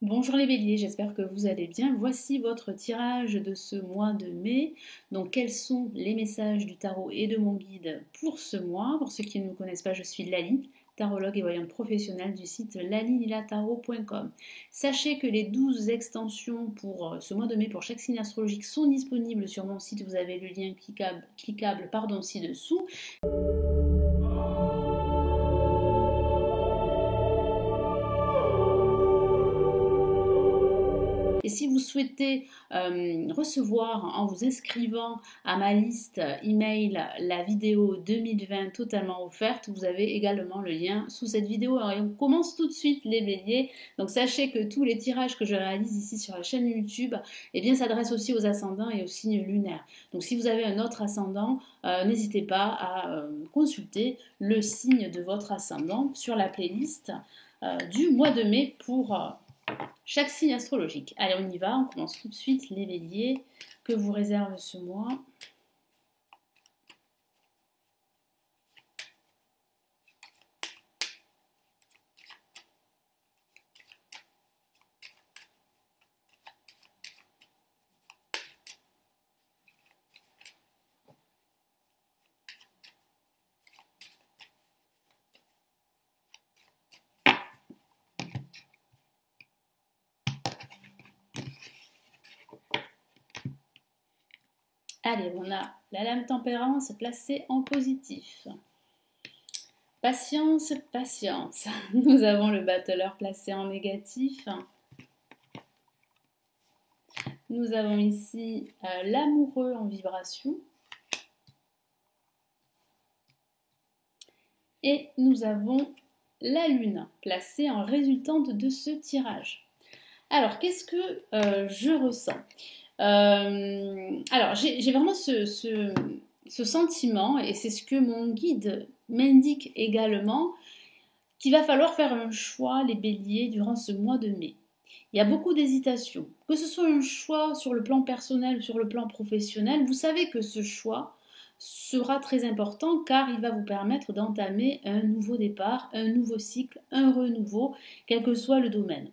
Bonjour les béliers, j'espère que vous allez bien. Voici votre tirage de ce mois de mai. Donc quels sont les messages du tarot et de mon guide pour ce mois? Pour ceux qui ne me connaissent pas, je suis Lali, tarologue et voyante professionnelle du site lalililatarot.com. Sachez que les 12 extensions pour ce mois de mai pour chaque signe astrologique sont disponibles sur mon site. Vous avez le lien cliquable ci-dessous. Et si vous souhaitez recevoir en vous inscrivant à ma liste email la vidéo 2020 totalement offerte, vous avez également le lien sous cette vidéo. Alors, on commence tout de suite les béliers. Donc sachez que tous les tirages que je réalise ici sur la chaîne YouTube s'adressent aussi aux ascendants et aux signes lunaires. Donc si vous avez un autre ascendant, n'hésitez pas à consulter le signe de votre ascendant sur la playlist du mois de mai pour chaque signe astrologique. Allez, on y va, on commence tout de suite les béliers. Que vous réserve ce mois? Allez, on a la lame tempérance placée en positif. Patience, patience. Nous avons le battleur placé en négatif. Nous avons ici l'amoureux en vibration. Et nous avons la lune placée en résultante de ce tirage. Alors, qu'est-ce que je ressens? Alors, j'ai vraiment ce sentiment, et c'est ce que mon guide m'indique également, qu'il va falloir faire un choix, les béliers, durant ce mois de mai. Il y a beaucoup d'hésitation. Que ce soit un choix sur le plan personnel ou sur le plan professionnel, vous savez que ce choix sera très important car il va vous permettre d'entamer un nouveau départ, un nouveau cycle, un renouveau, quel que soit le domaine.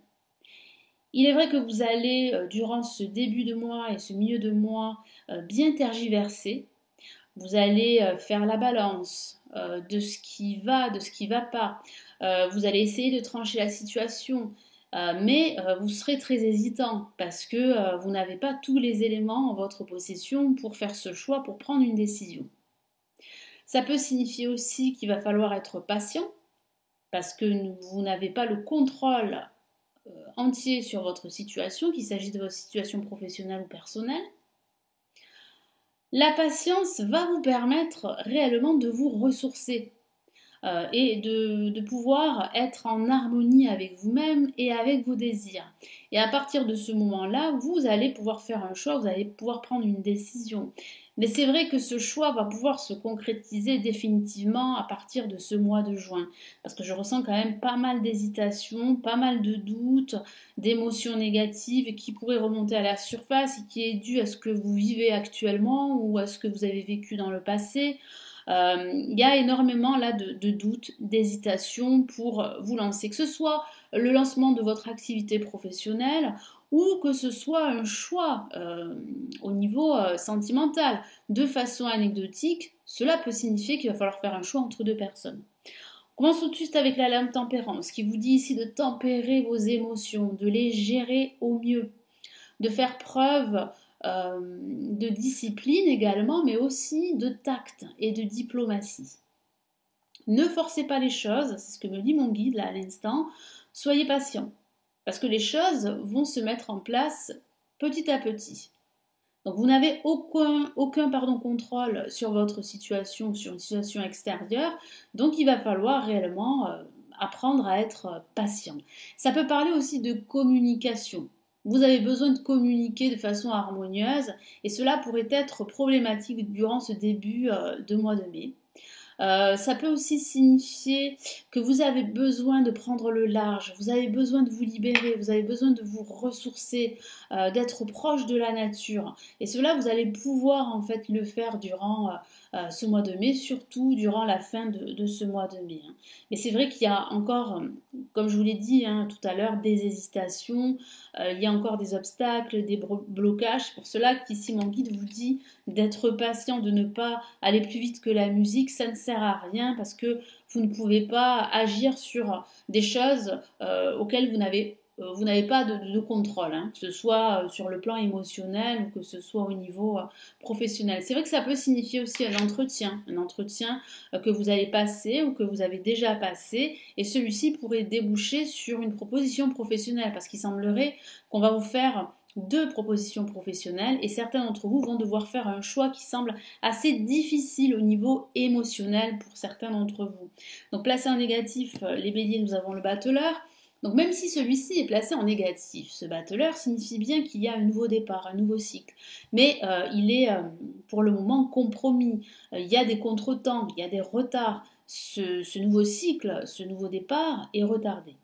Il est vrai que vous allez, durant ce début de mois et ce milieu de mois, bien tergiverser. Vous allez faire la balance de ce qui va, de ce qui ne va pas. Vous allez essayer de trancher la situation, mais vous serez très hésitant parce que vous n'avez pas tous les éléments en votre possession pour faire ce choix, pour prendre une décision. Ça peut signifier aussi qu'il va falloir être patient parce que vous n'avez pas le contrôle entier sur votre situation, qu'il s'agisse de votre situation professionnelle ou personnelle. La patience va vous permettre réellement de vous ressourcer et de pouvoir être en harmonie avec vous-même et avec vos désirs. Et à partir de ce moment-là, vous allez pouvoir faire un choix, vous allez pouvoir prendre une décision. Mais c'est vrai que ce choix va pouvoir se concrétiser définitivement à partir de ce mois de juin. Parce que je ressens quand même pas mal d'hésitations, pas mal de doutes, d'émotions négatives qui pourraient remonter à la surface et qui est due à ce que vous vivez actuellement ou à ce que vous avez vécu dans le passé. Il y a énormément là de doutes, d'hésitations pour vous lancer, que ce soit le lancement de votre activité professionnelle ou que ce soit un choix au niveau sentimental. De façon anecdotique, cela peut signifier qu'il va falloir faire un choix entre deux personnes. Commençons tout de suite avec la lame tempérance, qui vous dit ici de tempérer vos émotions, de les gérer au mieux, de faire preuve de discipline également, mais aussi de tact et de diplomatie. Ne forcez pas les choses, c'est ce que me dit mon guide là à l'instant, soyez patient, parce que les choses vont se mettre en place petit à petit. Donc vous n'avez aucun contrôle sur votre situation, sur une situation extérieure, donc il va falloir réellement apprendre à être patient. Ça peut parler aussi de communication. Vous avez besoin de communiquer de façon harmonieuse et cela pourrait être problématique durant ce début de mois de mai. Ça peut aussi signifier que vous avez besoin de prendre le large, vous avez besoin de vous libérer, vous avez besoin de vous ressourcer, d'être proche de la nature. Et cela, vous allez pouvoir en fait le faire durant ce mois de mai, surtout durant la fin de ce mois de mai, hein. Mais c'est vrai qu'il y a encore, comme je vous l'ai dit hein, tout à l'heure, des hésitations, il y a encore des obstacles, des blocages. C'est pour cela qu'ici mon guide vous dit d'être patient, de ne pas aller plus vite que la musique. Ça ne sert à rien parce que vous ne pouvez pas agir sur des choses auxquelles vous n'avez pas de contrôle, hein, que ce soit sur le plan émotionnel ou que ce soit au niveau professionnel. C'est vrai que ça peut signifier aussi un entretien que vous allez passer ou que vous avez déjà passé, et celui-ci pourrait déboucher sur une proposition professionnelle, parce qu'il semblerait qu'on va vous faire deux propositions professionnelles et certains d'entre vous vont devoir faire un choix qui semble assez difficile au niveau émotionnel pour certains d'entre vous. Donc placé en négatif, les béliers, nous avons le battleur. Donc même si celui-ci est placé en négatif, ce battleur signifie bien qu'il y a un nouveau départ, un nouveau cycle. Mais il est pour le moment compromis. Il y a des contretemps, il y a des retards. Ce nouveau cycle, ce nouveau départ est retardé.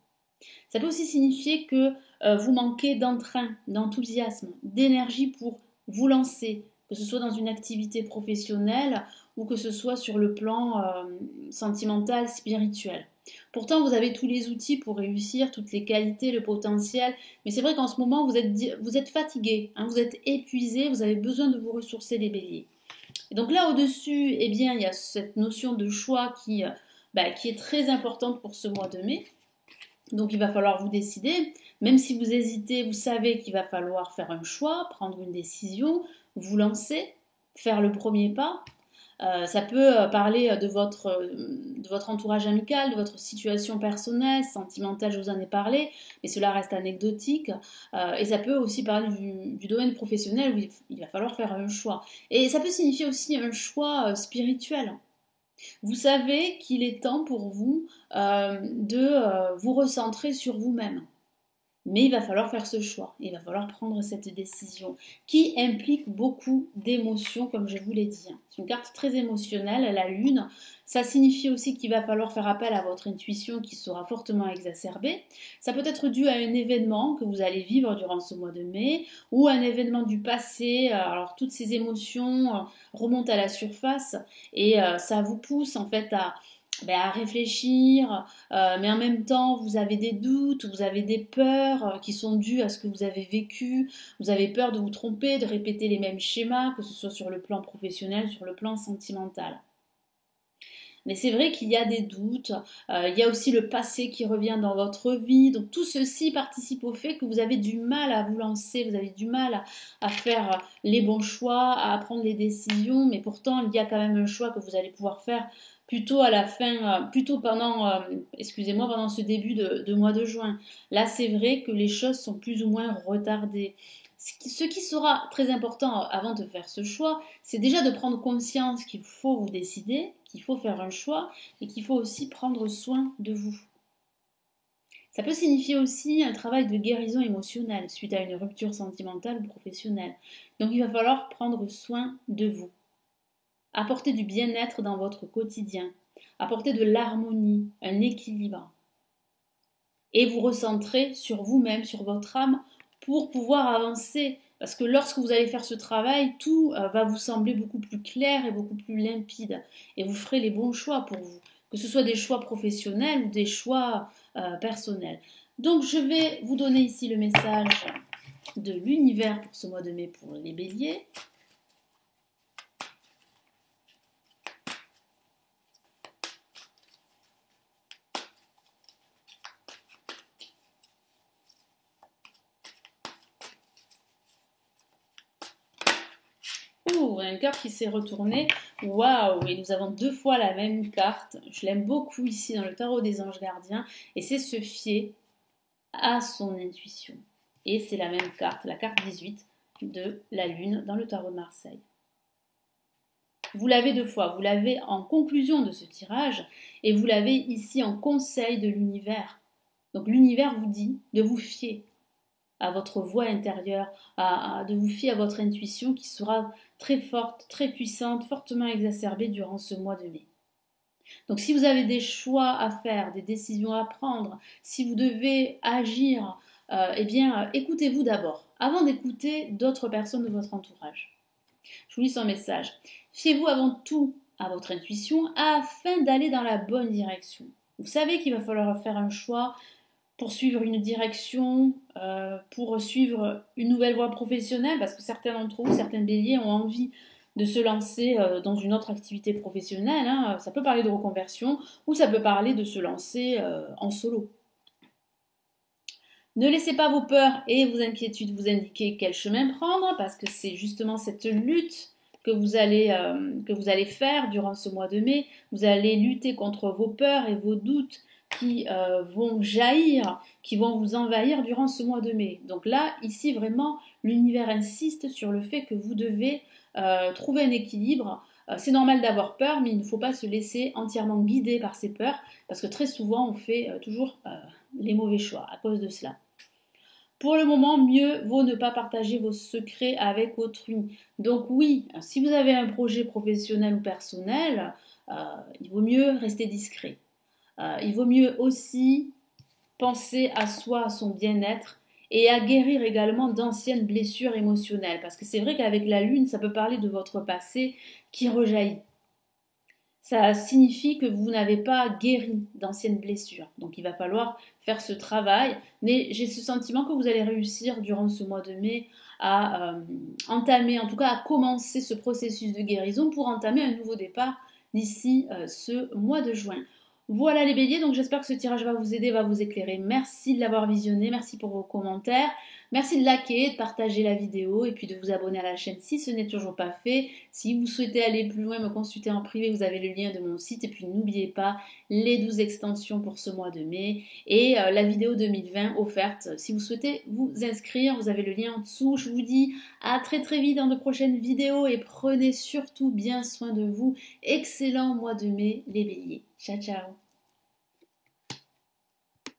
Ça peut aussi signifier que vous manquez d'entrain, d'enthousiasme, d'énergie pour vous lancer, que ce soit dans une activité professionnelle ou que ce soit sur le plan sentimental, spirituel. Pourtant, vous avez tous les outils pour réussir, toutes les qualités, le potentiel, mais c'est vrai qu'en ce moment, vous êtes fatigué, hein, vous êtes épuisé, vous avez besoin de vous ressourcer, les béliers. Et donc là, au-dessus, eh bien, il y a cette notion de choix qui est très importante pour ce mois de mai. Donc il va falloir vous décider, même si vous hésitez, vous savez qu'il va falloir faire un choix, prendre une décision, vous lancer, faire le premier pas. Ça peut parler de votre entourage amical, de votre situation personnelle, sentimentale, je vous en ai parlé, mais cela reste anecdotique. Et ça peut aussi parler du domaine professionnel où il va falloir faire un choix. Et ça peut signifier aussi un choix spirituel. Vous savez qu'il est temps pour vous de vous recentrer sur vous-même. Mais il va falloir faire ce choix, il va falloir prendre cette décision qui implique beaucoup d'émotions, comme je vous l'ai dit. C'est une carte très émotionnelle, la lune. Ça signifie aussi qu'il va falloir faire appel à votre intuition qui sera fortement exacerbée. Ça peut être dû à un événement que vous allez vivre durant ce mois de mai ou un événement du passé. Alors toutes ces émotions remontent à la surface et ça vous pousse en fait à réfléchir, mais en même temps, vous avez des doutes, vous avez des peurs qui sont dues à ce que vous avez vécu, vous avez peur de vous tromper, de répéter les mêmes schémas, que ce soit sur le plan professionnel, sur le plan sentimental. Mais c'est vrai qu'il y a des doutes, il y a aussi le passé qui revient dans votre vie, donc tout ceci participe au fait que vous avez du mal à vous lancer, vous avez du mal à faire les bons choix, à prendre les décisions, mais pourtant il y a quand même un choix que vous allez pouvoir faire plutôt à la fin, plutôt pendant ce début de mois de juin. Là, c'est vrai que les choses sont plus ou moins retardées. Ce qui sera très important avant de faire ce choix, c'est déjà de prendre conscience qu'il faut vous décider, qu'il faut faire un choix et qu'il faut aussi prendre soin de vous. Ça peut signifier aussi un travail de guérison émotionnelle suite à une rupture sentimentale ou professionnelle. Donc il va falloir prendre soin de vous. Apporter du bien-être dans votre quotidien, apporter de l'harmonie, un équilibre, et vous recentrer sur vous-même, sur votre âme, pour pouvoir avancer. Parce que lorsque vous allez faire ce travail, tout va vous sembler beaucoup plus clair et beaucoup plus limpide, et vous ferez les bons choix pour vous, que ce soit des choix professionnels ou des choix personnels. Donc je vais vous donner ici le message de l'univers pour ce mois de mai pour les béliers. Oh, une carte qui s'est retournée. Waouh! Et nous avons deux fois la même carte. Je l'aime beaucoup ici dans le tarot des anges gardiens. Et c'est se fier à son intuition. Et c'est la même carte, la carte 18 de la lune dans le tarot de Marseille. Vous l'avez deux fois. Vous l'avez en conclusion de ce tirage et vous l'avez ici en conseil de l'univers. Donc l'univers vous dit de vous fier à votre voix intérieure, de vous fier à votre intuition qui sera très forte, très puissante, fortement exacerbée durant ce mois de mai. Donc si vous avez des choix à faire, des décisions à prendre, si vous devez agir, écoutez-vous d'abord, avant d'écouter d'autres personnes de votre entourage. Je vous lis son message. Fiez-vous avant tout à votre intuition afin d'aller dans la bonne direction. Vous savez qu'il va falloir faire un choix pour suivre une direction, pour suivre une nouvelle voie professionnelle, parce que certains d'entre vous, certains béliers ont envie de se lancer dans une autre activité professionnelle. Hein. Ça peut parler de reconversion ou ça peut parler de se lancer en solo. Ne laissez pas vos peurs et vos inquiétudes vous indiquer quel chemin prendre, parce que c'est justement cette lutte que vous allez faire durant ce mois de mai. Vous allez lutter contre vos peurs et vos doutes qui vont jaillir, qui vont vous envahir durant ce mois de mai. Donc là, ici, vraiment, l'univers insiste sur le fait que vous devez trouver un équilibre. C'est normal d'avoir peur, mais il ne faut pas se laisser entièrement guider par ces peurs, parce que très souvent, on fait toujours les mauvais choix à cause de cela. Pour le moment, mieux vaut ne pas partager vos secrets avec autrui. Donc oui, si vous avez un projet professionnel ou personnel, il vaut mieux rester discret. Il vaut mieux aussi penser à soi, à son bien-être et à guérir également d'anciennes blessures émotionnelles. Parce que c'est vrai qu'avec la lune, ça peut parler de votre passé qui rejaillit. Ça signifie que vous n'avez pas guéri d'anciennes blessures. Donc il va falloir faire ce travail. Mais j'ai ce sentiment que vous allez réussir durant ce mois de mai à entamer, en tout cas à commencer ce processus de guérison pour entamer un nouveau départ d'ici ce mois de juin. Voilà les béliers, donc j'espère que ce tirage va vous aider, va vous éclairer. Merci de l'avoir visionné, merci pour vos commentaires, merci de liker, de partager la vidéo et puis de vous abonner à la chaîne si ce n'est toujours pas fait. Si vous souhaitez aller plus loin, me consulter en privé, vous avez le lien de mon site et puis n'oubliez pas les 12 extensions pour ce mois de mai et la vidéo 2020 offerte. Si vous souhaitez vous inscrire, vous avez le lien en dessous. Je vous dis à très très vite dans de prochaines vidéos et prenez surtout bien soin de vous. Excellent mois de mai les béliers. Ciao ciao.